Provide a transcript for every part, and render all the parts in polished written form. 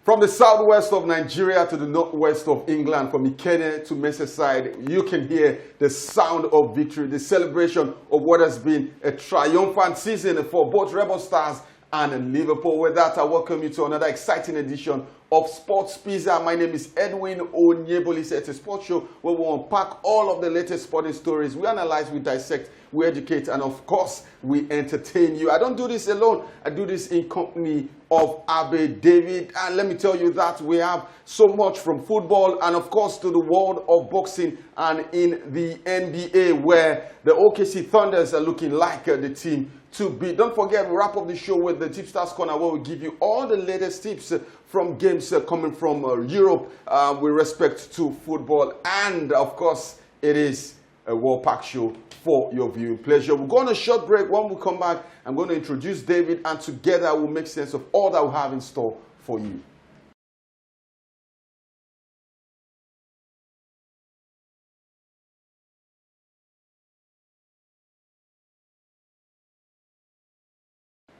From the southwest of Nigeria to the northwest of England, from Ikene to Merseyside, you can hear the sound of victory, the celebration of what has been a triumphant season for both Rebel Stars and Liverpool. With that, I welcome you to another exciting edition of Sports Pizza. My name is Edwin Onyebolis. It's a sports show where we unpack all of the latest sporting stories. We analyze, we dissect, we educate, and of course, we entertain you. I don't do this alone. I do this in company of Abe David. And let me tell you that we have so much from football and of course to the world of boxing and in the NBA, where the OKC Thunders are looking like the team to beat. Don't forget, we wrap up the show with the Tipsters Corner, where we give you all the latest tips from games coming from Europe with respect to football. And of course, it is a well-packed show for your viewing pleasure. We'll go on a short break. When we come back, I'm going to introduce David, and together we'll make sense of all that we have in store for you.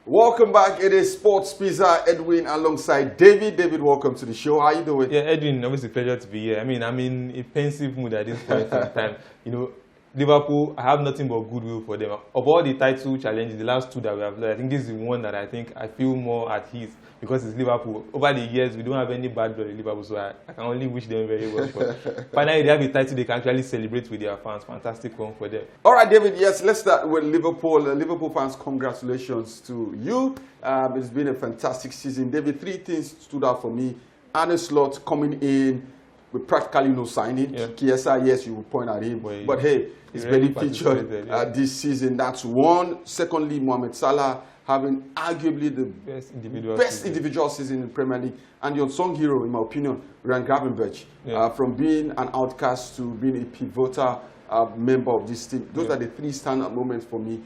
Welcome back. It is Sports Pizza. Edwin alongside David. David, welcome to the show. How are you doing? Yeah, Edwin, always a pleasure to be here. I mean, I'm in a pensive mood at this point in time. You know, Liverpool, I have nothing but goodwill for them. Of all the title challenges, the last two that we have led, I think this is the one that I feel more at ease, because it's Liverpool. Over the years, we don't have any bad blood in Liverpool, so I can only wish them very well. But finally, they have a title they can actually celebrate with their fans. Fantastic one for them. All right, David, yes, let's start with Liverpool. Liverpool fans, congratulations to you. It's been a fantastic season. David, three things stood out for me. Arne Slot coming in with practically no signing. Yeah. Kiesa, yes, you would point at him. But hey, he's barely featured this season. That's one. Secondly, Mohamed Salah having arguably the best individual season in the Premier League. And the unsung hero, in my opinion, Ryan Gravenberch, from being an outcast to being a pivotal member of this team. Those are the three standout moments for me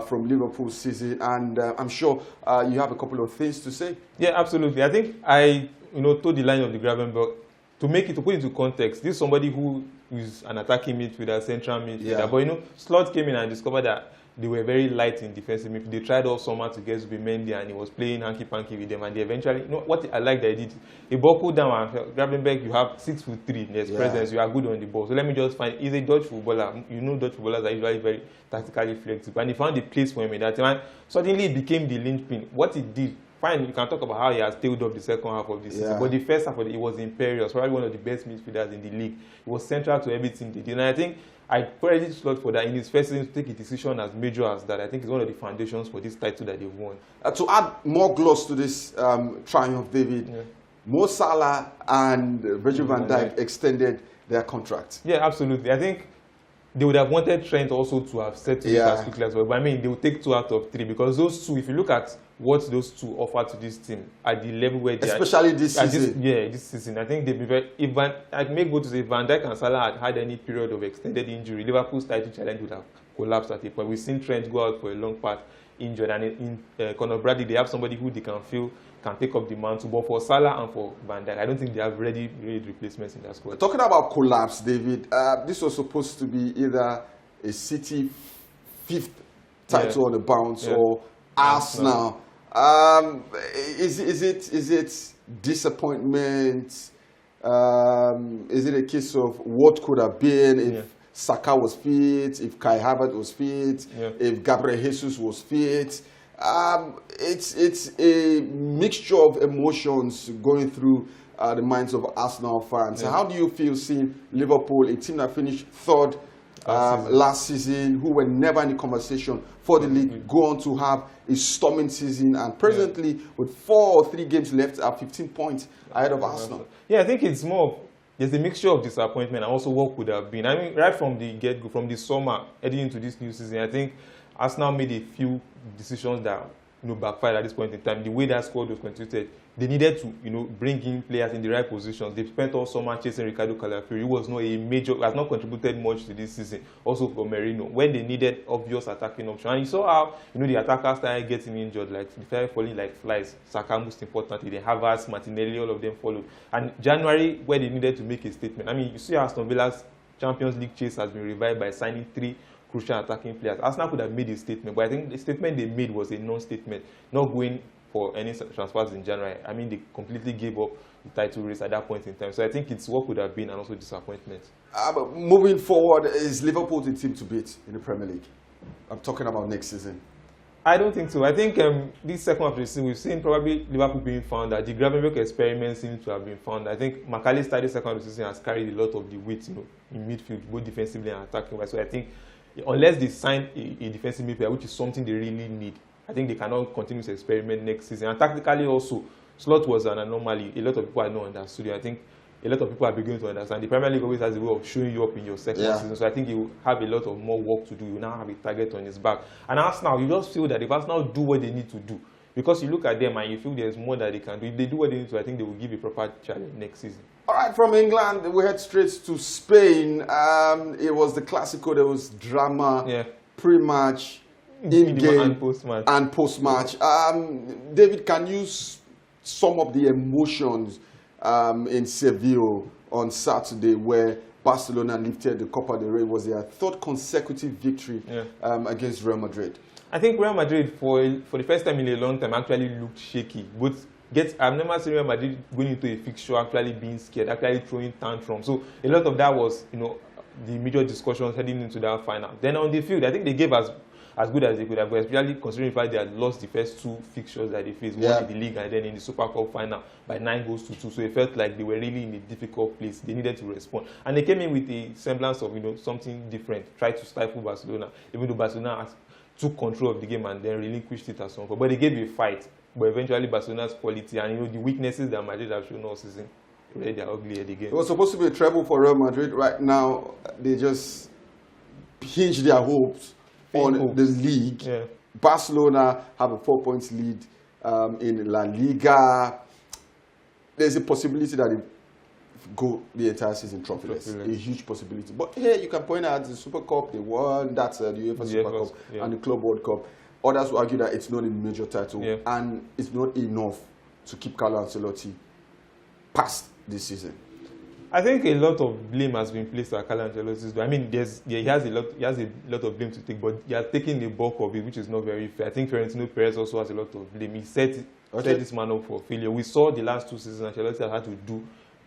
from Liverpool's season. And I'm sure you have a couple of things to say. Yeah, absolutely. I think I told the line of the Gravenberch, to put it into context, this is somebody who is an attacking midfielder, central midfielder. Yeah. But Slot came in and discovered that they were very light in defensive midfield. They tried all summer to get Zubimendi, and he was playing hanky-panky with them. And they eventually, what I like that they did, they buckled down and Gravenberch, you have 6'3" in his presence, you are good on the ball. So let me just find, he's a Dutch footballer. Dutch footballers are usually very tactically flexible. And he found a place for him in that time. And suddenly it became the linchpin. What he did, fine, you can talk about how he has tailed up the second half of the season, but the first half of it was imperious, probably one of the best midfielders in the league. He was central to everything they did. And I think I credit Slot for that. In his first season, to take a decision as major as that, I think is one of the foundations for this title that they've won. To add more gloss to this triumph, David, Mo Salah and Virgil van Dijk extended their contracts. Yeah, absolutely. I think they would have wanted Trent also to have set it as quickly as well. But I mean, they will take 2 out of 3, because those two, if you look at what those two offer to this team at the level where they especially this season. This season. I think they'd be very. I'd make go to say Van Dijk and Salah had any period of extended injury, Liverpool's title challenge would have collapsed at a point. We've seen Trent go out for a long part injured, and in Conor Bradley, they have somebody who they can feel can take up the mantle. But for Salah and for Van Dijk, I don't think they have ready replacements in that squad. Talking about collapse, David, this was supposed to be either a City 5th title on the bounce or Arsenal. Is it disappointment? Is it a case of what could have been if Saka was fit, if Kai Havertz was fit, if Gabriel Jesus was fit? It's a mixture of emotions going through the minds of Arsenal fans. How do you feel seeing Liverpool, a team that finished 3rd last season, who were never in the conversation for the league, go on to have a storming season, and presently with 4 or 3 games left are 15 points ahead of Arsenal? Yeah, I think it's more, there's a mixture of disappointment and also what could have been. I mean, right from the get-go, from the summer heading into this new season, I think Arsenal made a few decisions that backfired at this point in time. The way that squad was constituted, they needed to bring in players in the right positions. They spent all summer chasing Ricardo Calafiori, who has not contributed much to this season. Also for Merino, when they needed obvious attacking options. And you saw how the attackers started getting injured, like they started falling like flies. Saka, most importantly, then Havertz, Martinelli, all of them followed. And January, where they needed to make a statement. I mean, you see Aston Villa's Champions League chase has been revived by signing 3 crucial attacking players. Arsenal could have made a statement, but I think the statement they made was a non-statement, not going for any transfers in January. I mean, they completely gave up the title race at that point in time. So I think it's what could have been and also disappointment. But moving forward, is Liverpool the team to beat in the Premier League? I'm talking about next season. I don't think so. I think this second half of the season, we've seen probably Liverpool being found that the Gravenberch experiment seems to have been found. I think McAllister this second half of the season has carried a lot of the weight, in midfield, both defensively and attacking. So I think unless they sign a defensive midfielder, which is something they really need, I think they cannot continue to experiment next season. And tactically also, Slot was an anomaly. A lot of people had not understood it. I think a lot of people are beginning to understand. The Premier League always has a way of showing you up in your second season. So I think he will have a lot of more work to do. He will now have a target on his back. And Arsenal, you just feel that if Arsenal do what they need to do, because you look at them and you feel there's more that they can do. If they do what they need to, I think they will give a proper challenge next season. All right, from England, we head straight to Spain. It was the Clasico. There was drama, pre-match, in-game, and post-match. David, can you sum up the emotions in Seville on Saturday, where Barcelona lifted the Copa del Rey? Was their third consecutive victory against Real Madrid? I think Real Madrid, for the first time in a long time, actually looked shaky. I've never seen Real Madrid going into a fixture actually being scared, actually throwing tantrums. So a lot of that was, the major discussions heading into that final. Then on the field, I think they gave as good as they could have, especially considering the fact they had lost the first two fixtures that they faced, one in the league and then in the Super Cup final by 9-2. So it felt like they were really in a difficult place. They needed to respond. And they came in with a semblance of, something different, tried to stifle Barcelona, even though Barcelona took control of the game and then relinquished it at some point. But they gave a fight. But eventually Barcelona's quality and, the weaknesses that Madrid have shown all season, they are ugly at the game. It was supposed to be a treble for Real Madrid. Right now, they just hinge their hopes on the league. Barcelona have a 4-point lead in La Liga. There's a possibility that they go the entire season trophyless. A huge possibility. But here you can point out the Super Cup, they won, that's the UEFA Super Cup and the Club World Cup. Others will argue that it's not a major title and it's not enough to keep Carlo Ancelotti past this season. I think a lot of blame has been placed on Carlo Ancelotti. I mean, he has a lot of blame to take, but he has taken the bulk of it, which is not very fair. I think Florentino Perez also has a lot of blame. He set this man up for failure. We saw the last two seasons Ancelotti had to do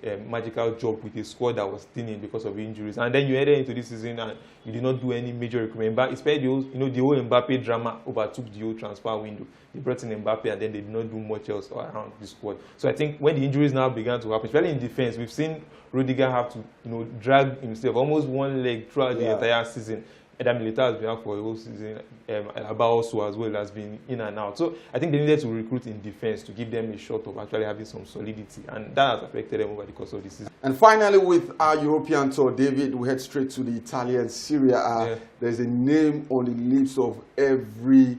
a magical job with a squad that was thinning because of injuries, and then you headed into this season and you did not do any major recruitment. But especially the whole Mbappe drama overtook the whole transfer window. They brought in Mbappe and then they did not do much else around the squad. So I think when the injuries now began to happen, especially in defense, we've seen Rudiger have to drag himself almost one leg throughout the entire season. Eder Militao has been out for the whole season. Alaba also as well has been in and out. So I think they needed to recruit in defense to give them a shot of actually having some solidity, and that has affected them over the course of the season. And finally, with our European tour, David, we head straight to the Italian Serie A. There's a name on the lips of every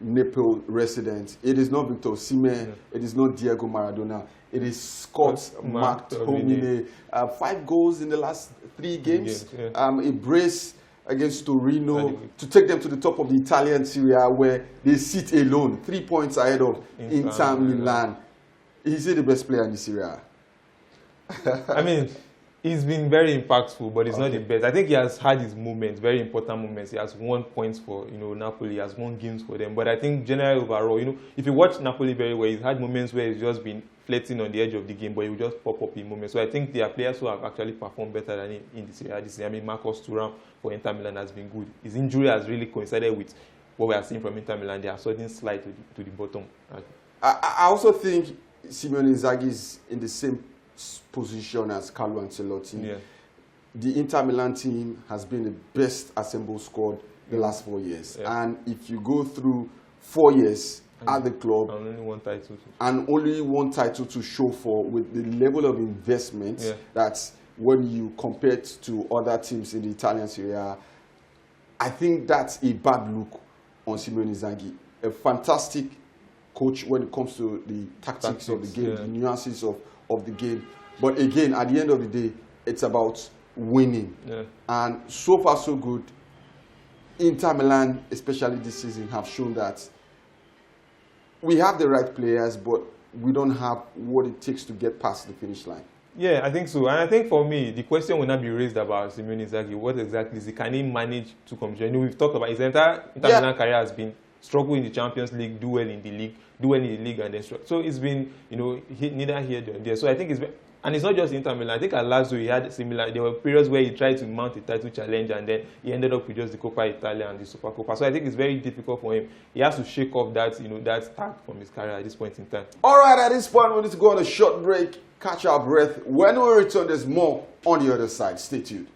Naples resident. It is not Victor Osimhen. It is not Diego Maradona. It is Scott McTominay. 5 goals in the last 3 games. A brace against Torino to take them to the top of the Italian Serie A, where they sit alone, 3 points ahead of Inter Milan. Is he the best player in the Serie A? I mean, he's been very impactful, but he's not the best. I think he has had his moments, very important moments. He has won points for Napoli, he has won games for them. But I think generally overall, if you watch Napoli very well, he's had moments where he's just been flirting on the edge of the game, but he will just pop up in moments. So I think there are players who have actually performed better than him in the Serie A this season. I mean, Marcus Thuram for Inter Milan has been good. His injury has really coincided with what we are seeing from Inter Milan. They are sudden slide to the bottom. I also think Simone Inzaghi is in the same position as Carlo Ancelotti. The Inter Milan team has been the best assembled squad the last 4 years. And if you go through 4 years at the club, and only one title to show for, with the level of investment that's when you compare it to other teams in the Italian Serie A, I think that's a bad look on Simone Inzaghi. A fantastic coach when it comes to the tactics of the game, the nuances of the game. But again, at the end of the day, it's about winning. And so far, so good. Inter Milan, especially this season, have shown that we have the right players, but we don't have what it takes to get past the finish line. Yeah, I think so. And I think for me, the question will not be raised about Simone Inzaghi. What exactly is he? Can he manage to compete? We've talked about his entire Milan career has been struggle in the Champions League, do well in the league, do well in the league and then struggle. So it's been, you know, neither here nor there. So I think and it's not just Inter Milan. I think at Lazio he had similar. There were periods where he tried to mount a title challenge and then he ended up with just the Coppa Italia and the Supercoppa. So I think it's very difficult for him. He has to shake off that, you know, that tag from his career at this point in time. All right, at this point we need to go on a short break, catch our breath. When we return, there's more on the other side. Stay tuned.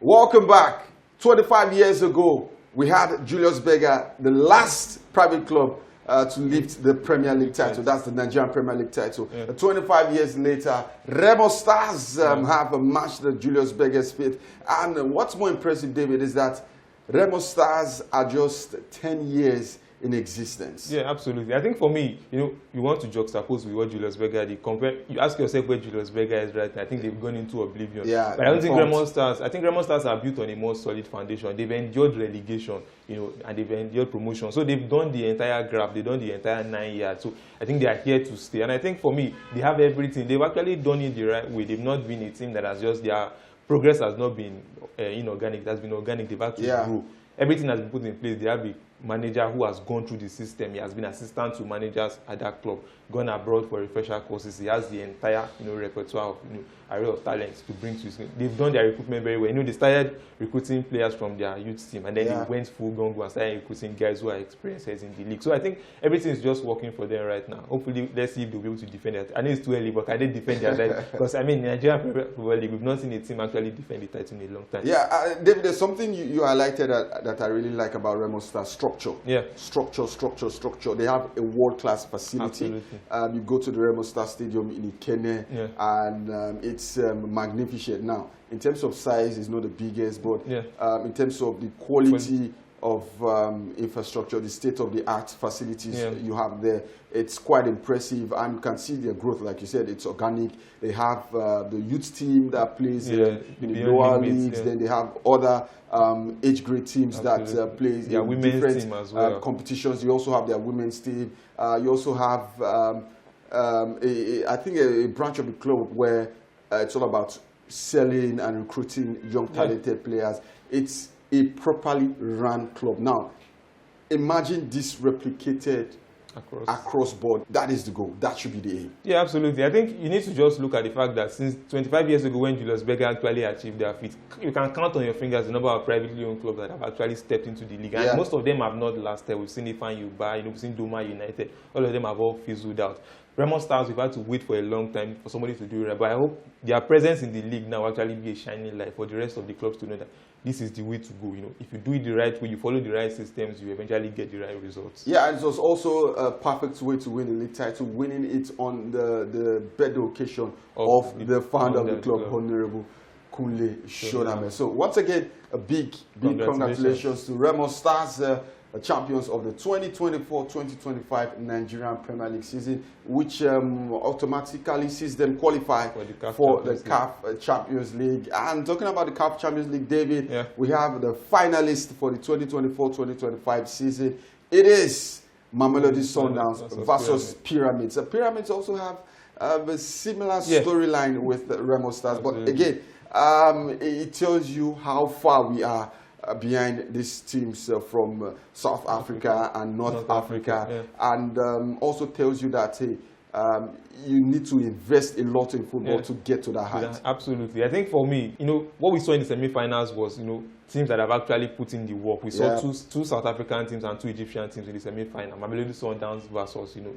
Welcome back. 25 years ago, we had Julius Berger, the last private club to lift the Premier League title. That's the Nigerian Premier League title. 25 years later, Remo Stars have matched the Julius Berger's fate. And what's more impressive, David, is that Remo Stars are just 10 years in existence. Yeah, absolutely. I think for me, you know, you want to juxtapose with what Julius Berger did. You ask yourself where Julius Berger is right now. I think they've gone into oblivion. Yeah, but I don't think Remo Stars. I think Remo Stars are built on a more solid foundation. They've endured relegation, you know, and they've endured promotion. So they've done the entire graph. They've done the entire 9 years. So I think they are here to stay. And I think for me, they have everything. They've actually done it the right way. They've not been a team that has just their progress has not been inorganic. It has been organic. They've had to grow. Everything has been put in place. They have a manager who has gone through the system. He has been assistant to managers at that club, gone abroad for refresher courses. He has the entire, you know, repertoire of, you know, array of talents to bring to his team. They've done their recruitment very well. You know, they started recruiting players from their youth team, and then they went full gongo and started recruiting guys who are experienced in the league. So I think everything is just working for them right now. Hopefully, let's see if they'll be able to defend it. I know it's too early, but can they defend their title? Because I mean, Nigeria Premier League, we've not seen a team actually defend the title in a long time. Yeah, David, there's something you highlighted that I really like about Remo Stars: structure. Yeah. Structure. They have a world-class facility. You go to the Remo Stars Stadium in Ikene, and it's magnificent. Now, in terms of size, it's not the biggest, but in terms of the quality of infrastructure, the state-of-the-art facilities you have there, it's quite impressive, and you can see their growth. Like you said, it's organic. They have the youth team that plays in the lower leagues. Then they have other age grade teams that plays in different competitions. You also have their women's team. You also have, I think, a branch of the club where it's all about selling and recruiting young talented players. It's a properly run club. Now, imagine this replicated across board. That is the goal. That should be the aim. Yeah, absolutely. I think you need to just look at the fact that since 25 years ago, when Julius Berger actually achieved their feat, you can count on your fingers the number of privately owned clubs that have actually stepped into the league. And most of them have not lasted. We've seen Ifan Yuba, we've seen Doma United. All of them have all fizzled out. Remo Stars, we've had to wait for a long time for somebody to do it right. But I hope their presence in the league now will actually be a shining light for the rest of the clubs to know that this is the way to go. You know, if you do it the right way, you follow the right systems, you eventually get the right results. Yeah, and it was also a perfect way to win the league title, winning it on the birthday occasion of the founder of the club, Honorable Kunle Shoname. So once again, a big congratulations to Remo Stars, champions of the 2024-2025 Nigerian Premier League season, which automatically sees them qualify for the CAF Champions League. And talking about the CAF Champions League, David, we have the finalist for the 2024-2025 season. It is Mamelodi Sundowns versus Pyramids. Pyramids also have a similar storyline with Remo Stars, but again, it tells you how far we are behind these teams from South Africa and North Africa, and also tells you that you need to invest a lot in football to get to that height. Yeah, absolutely. I think for me, you know, what we saw in the semi-finals was, you know, teams that have actually put in the work. We saw two South African teams and two Egyptian teams in the semi-final. Mamelodi Sundowns versus, you know,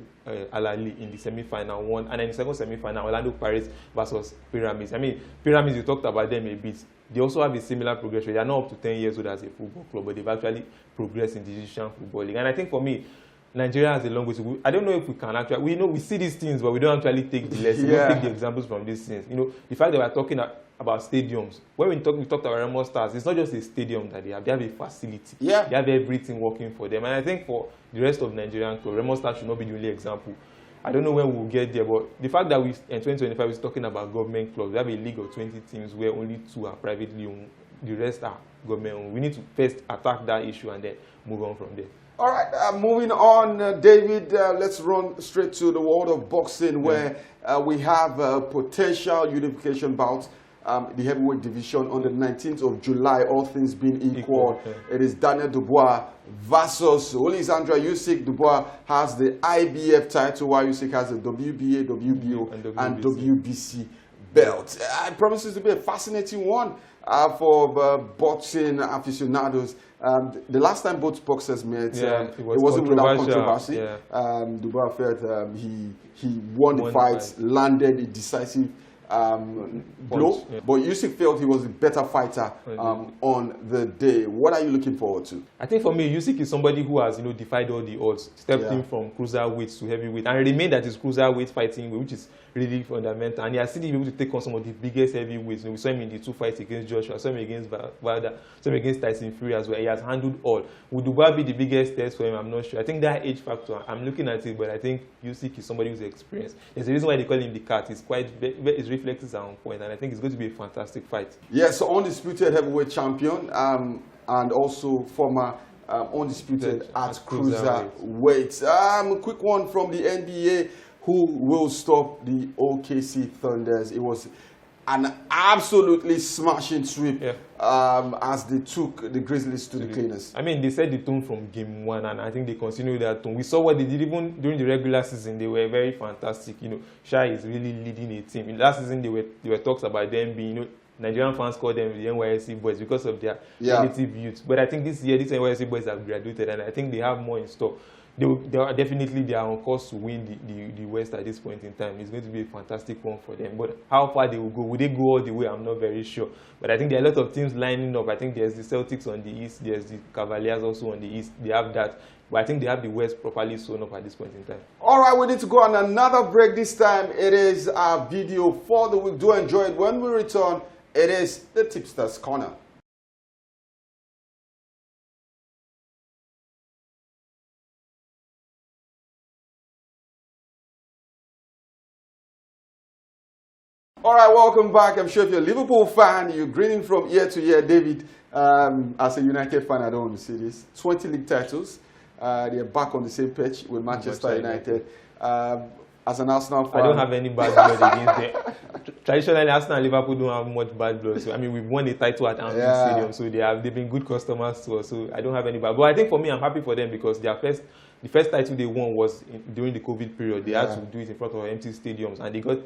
Al Ahly in the semi-final one, and then in the second semi-final, Orlando Pirates versus Pyramids. I mean, Pyramids, you talked about them a bit. They also have a similar progression. They are not up to 10 years old as a football club, but they've actually progressed in the Egyptian football league. And I think for me, Nigeria has a long way to go. I don't know if we can actually, we see these things, but we don't actually take the lessons. We don't take the examples from these things. You know, the fact that we're talking about stadiums, when we talked about Remo Stars, it's not just a stadium that they have a facility. They have everything working for them. And I think for the rest of Nigerian clubs, Remo Stars should not be the only example. I don't know when we'll get there, but the fact that in 2025 we're talking about government clubs, we have a league of 20 teams where only 2 are privately owned, the rest are government owned. We need to first attack that issue and then move on from there. All right, moving on, David, let's run straight to the world of boxing where we have a potential unification bout. The heavyweight division on the 19th of July, all things being equal. It is Daniel Dubois versus Alexandra Usyk. Dubois has the IBF title, while Usyk has the WBA, WBO, and WBC belt. It promises to be a fascinating one for boxing aficionados. The last time both boxers met, it wasn't without controversy. Dubois felt he won the fight, landed a decisive blow, but Usyk felt he was a better fighter on the day. What are you looking forward to? I think for me, Usyk is somebody who has defied all the odds, stepped in from cruiserweight to heavyweight, and remained at his cruiserweight fighting weight, which is really fundamental. And he has still been able to take on some of the biggest heavyweights. We saw him in the 2 fights against Joshua, saw him against Wilder, saw him against Tyson Fury as well. He has handled all. Would Dubois be the biggest test for him? I'm not sure. I think that age factor, I'm looking at it, but I think Usyk is somebody who's experienced. There's a reason why they call him the cat. His reflexes are on point, and I think it's going to be a fantastic fight. Yes, so undisputed heavyweight champion, and also former undisputed at cruiserweight. A quick one from the NBA. Who will stop the OKC Thunders? It was an absolutely smashing sweep as they took the Grizzlies to the cleaners. I mean, they set the tone from game 1, and I think they continued that tone. We saw what they did even during the regular season. They were very fantastic. Shai is really leading a team. Last season, there were talks about them being, Nigerian fans call them the NYSC boys because of their relative youth. But I think this year, these NYSC boys have graduated, and I think they have more in store. They are on course to win the West at this point in time. It's going to be a fantastic one for them. But how far they will go, will they go all the way? I'm not very sure. But I think there are a lot of teams lining up. I think there's the Celtics on the East. There's the Cavaliers also on the East. They have that. But I think they have the West properly sewn up at this point in time. All right, we need to go on another break. This time it is our video for the week. Do enjoy it. When we return, it is the Tipsters Corner. All right, welcome back. I'm sure if you're a Liverpool fan, you're grinning from ear to ear. David, as a United fan, I don't want to see this. 20 league titles. They're back on the same pitch with Manchester United. As an Arsenal fan, I don't have any bad blood against them. Traditionally, Arsenal and Liverpool don't have much bad blood. So I mean, we've won a title at Anfield Stadium, so they've been good customers to us. So I don't have any bad. But I think for me, I'm happy for them because the first title they won was during the COVID period. They had to do it in front of empty stadiums, and they got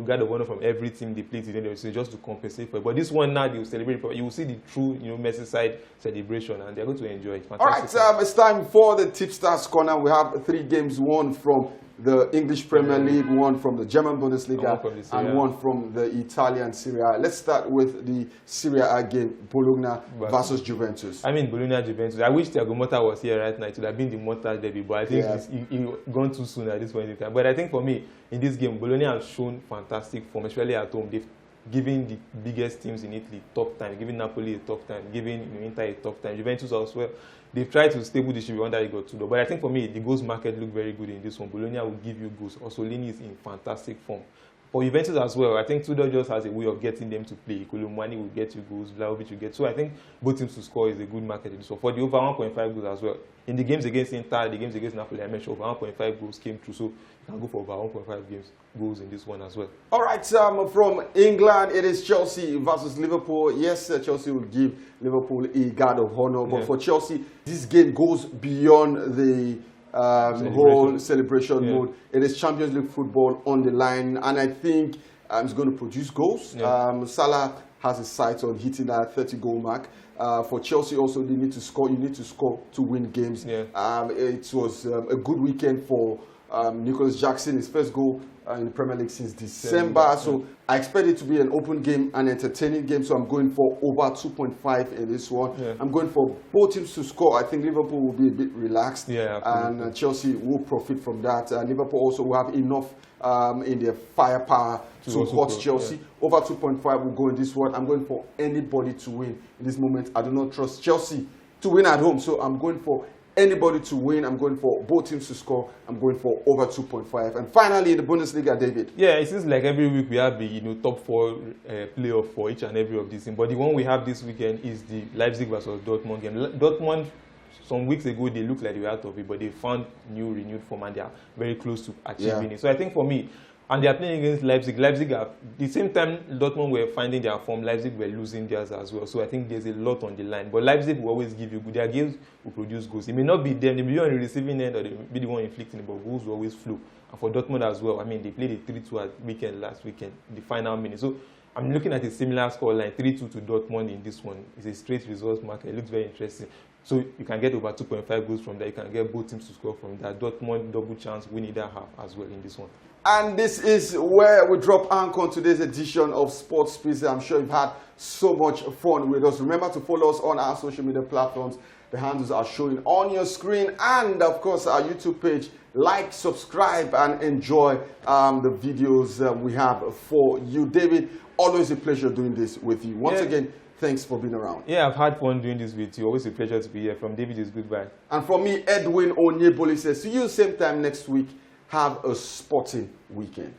God of honor from every team they played today, so just to compensate for it. But this one now they will celebrate. You will see the true Merseyside celebration, and they're going to enjoy it. Fantastic. All right, it's time for the Tipsters Corner. We have 3 games, one from the English Premier League, one from the German Bundesliga, and one from the Italian Serie A. Let's start with the Serie A game, Bologna versus Juventus. I mean, Bologna Juventus. I wish Thiago Motta was here right now. It would have been the Motta derby, but I think he's gone too soon at this point in time. But I think for me, in this game, Bologna has shown fantastic form, especially at home. They've given the biggest teams in Italy tough time, giving Napoli a tough time, giving Inter a tough time. Juventus as well. They've tried to stable the ship under they got 2-0. But I think for me, the goals market look very good in this one. Bologna will give you goals. Orsolini is in fantastic form. For Juventus as well, I think Tudor just has a way of getting them to play. Kolomwani will get you goals, Vlahovic will get. So I think both teams to score is a good market in this one. For the over 1.5 goals as well. In the games against Inter, the games against Napoli, I mentioned over 1.5 goals came through. So you can go for over 1.5 goals in this one as well. All right, from England, it is Chelsea versus Liverpool. Yes, Chelsea will give Liverpool a guard of honor. But for Chelsea, this game goes beyond the whole celebration mode. It is Champions League football on the line, and I think it's going to produce goals. Salah has his sights on hitting that 30-goal mark. For Chelsea also, they need to score. You need to score to win games. It was a good weekend for Nicholas Jackson, his first goal in the Premier League since December. So I expect it to be an open game, an entertaining game. So I'm going for over 2.5 in this one. I'm going for both teams to score. I think Liverpool will be a bit relaxed, and Chelsea will profit from that. Liverpool also will have enough in their firepower to hurt Chelsea. Over 2.5 will go in this one. I'm going for anybody to win in this moment. I do not trust Chelsea to win at home, so I'm going for anybody to win. I'm going for both teams to score. I'm going for over 2.5. And finally, in the Bundesliga, David. Yeah, it seems like every week we have the top 4 playoff for each and every of these things. But the one we have this weekend is the Leipzig versus Dortmund game. Dortmund some weeks ago they looked like they were out of it, but they found renewed form, and they are very close to achieving it. So I think for me, and they are playing against Leipzig. Leipzig are, the same time Dortmund were finding their form, Leipzig were losing theirs as well. So I think there's a lot on the line. But Leipzig will always give you good. Their games will produce goals. It may not be them, they may be on the receiving end, or they may be the one inflicting it, but goals will always flow. And for Dortmund as well, I mean, they played a 3-2 at weekend last weekend, the final minute. So I'm looking at a similar scoreline, 3-2 to Dortmund in this one. It's a straight results market. It looks very interesting. So you can get over 2.5 goals from that. You can get both teams to score from that. Dortmund double chance, winning that half as well in this one. And this is where we drop anchor on today's edition of Sports Pizza. I'm sure you've had so much fun with us. Remember to follow us on our social media platforms. The handles are showing on your screen. And, of course, our YouTube page. Like, subscribe, and enjoy the videos we have for you. David, always a pleasure doing this with you. Once again, thanks for being around. Yeah, I've had fun doing this with you. Always a pleasure to be here. From David is goodbye. And from me, Edwin Onyeboli says, see you same time next week. Have a sporting weekend.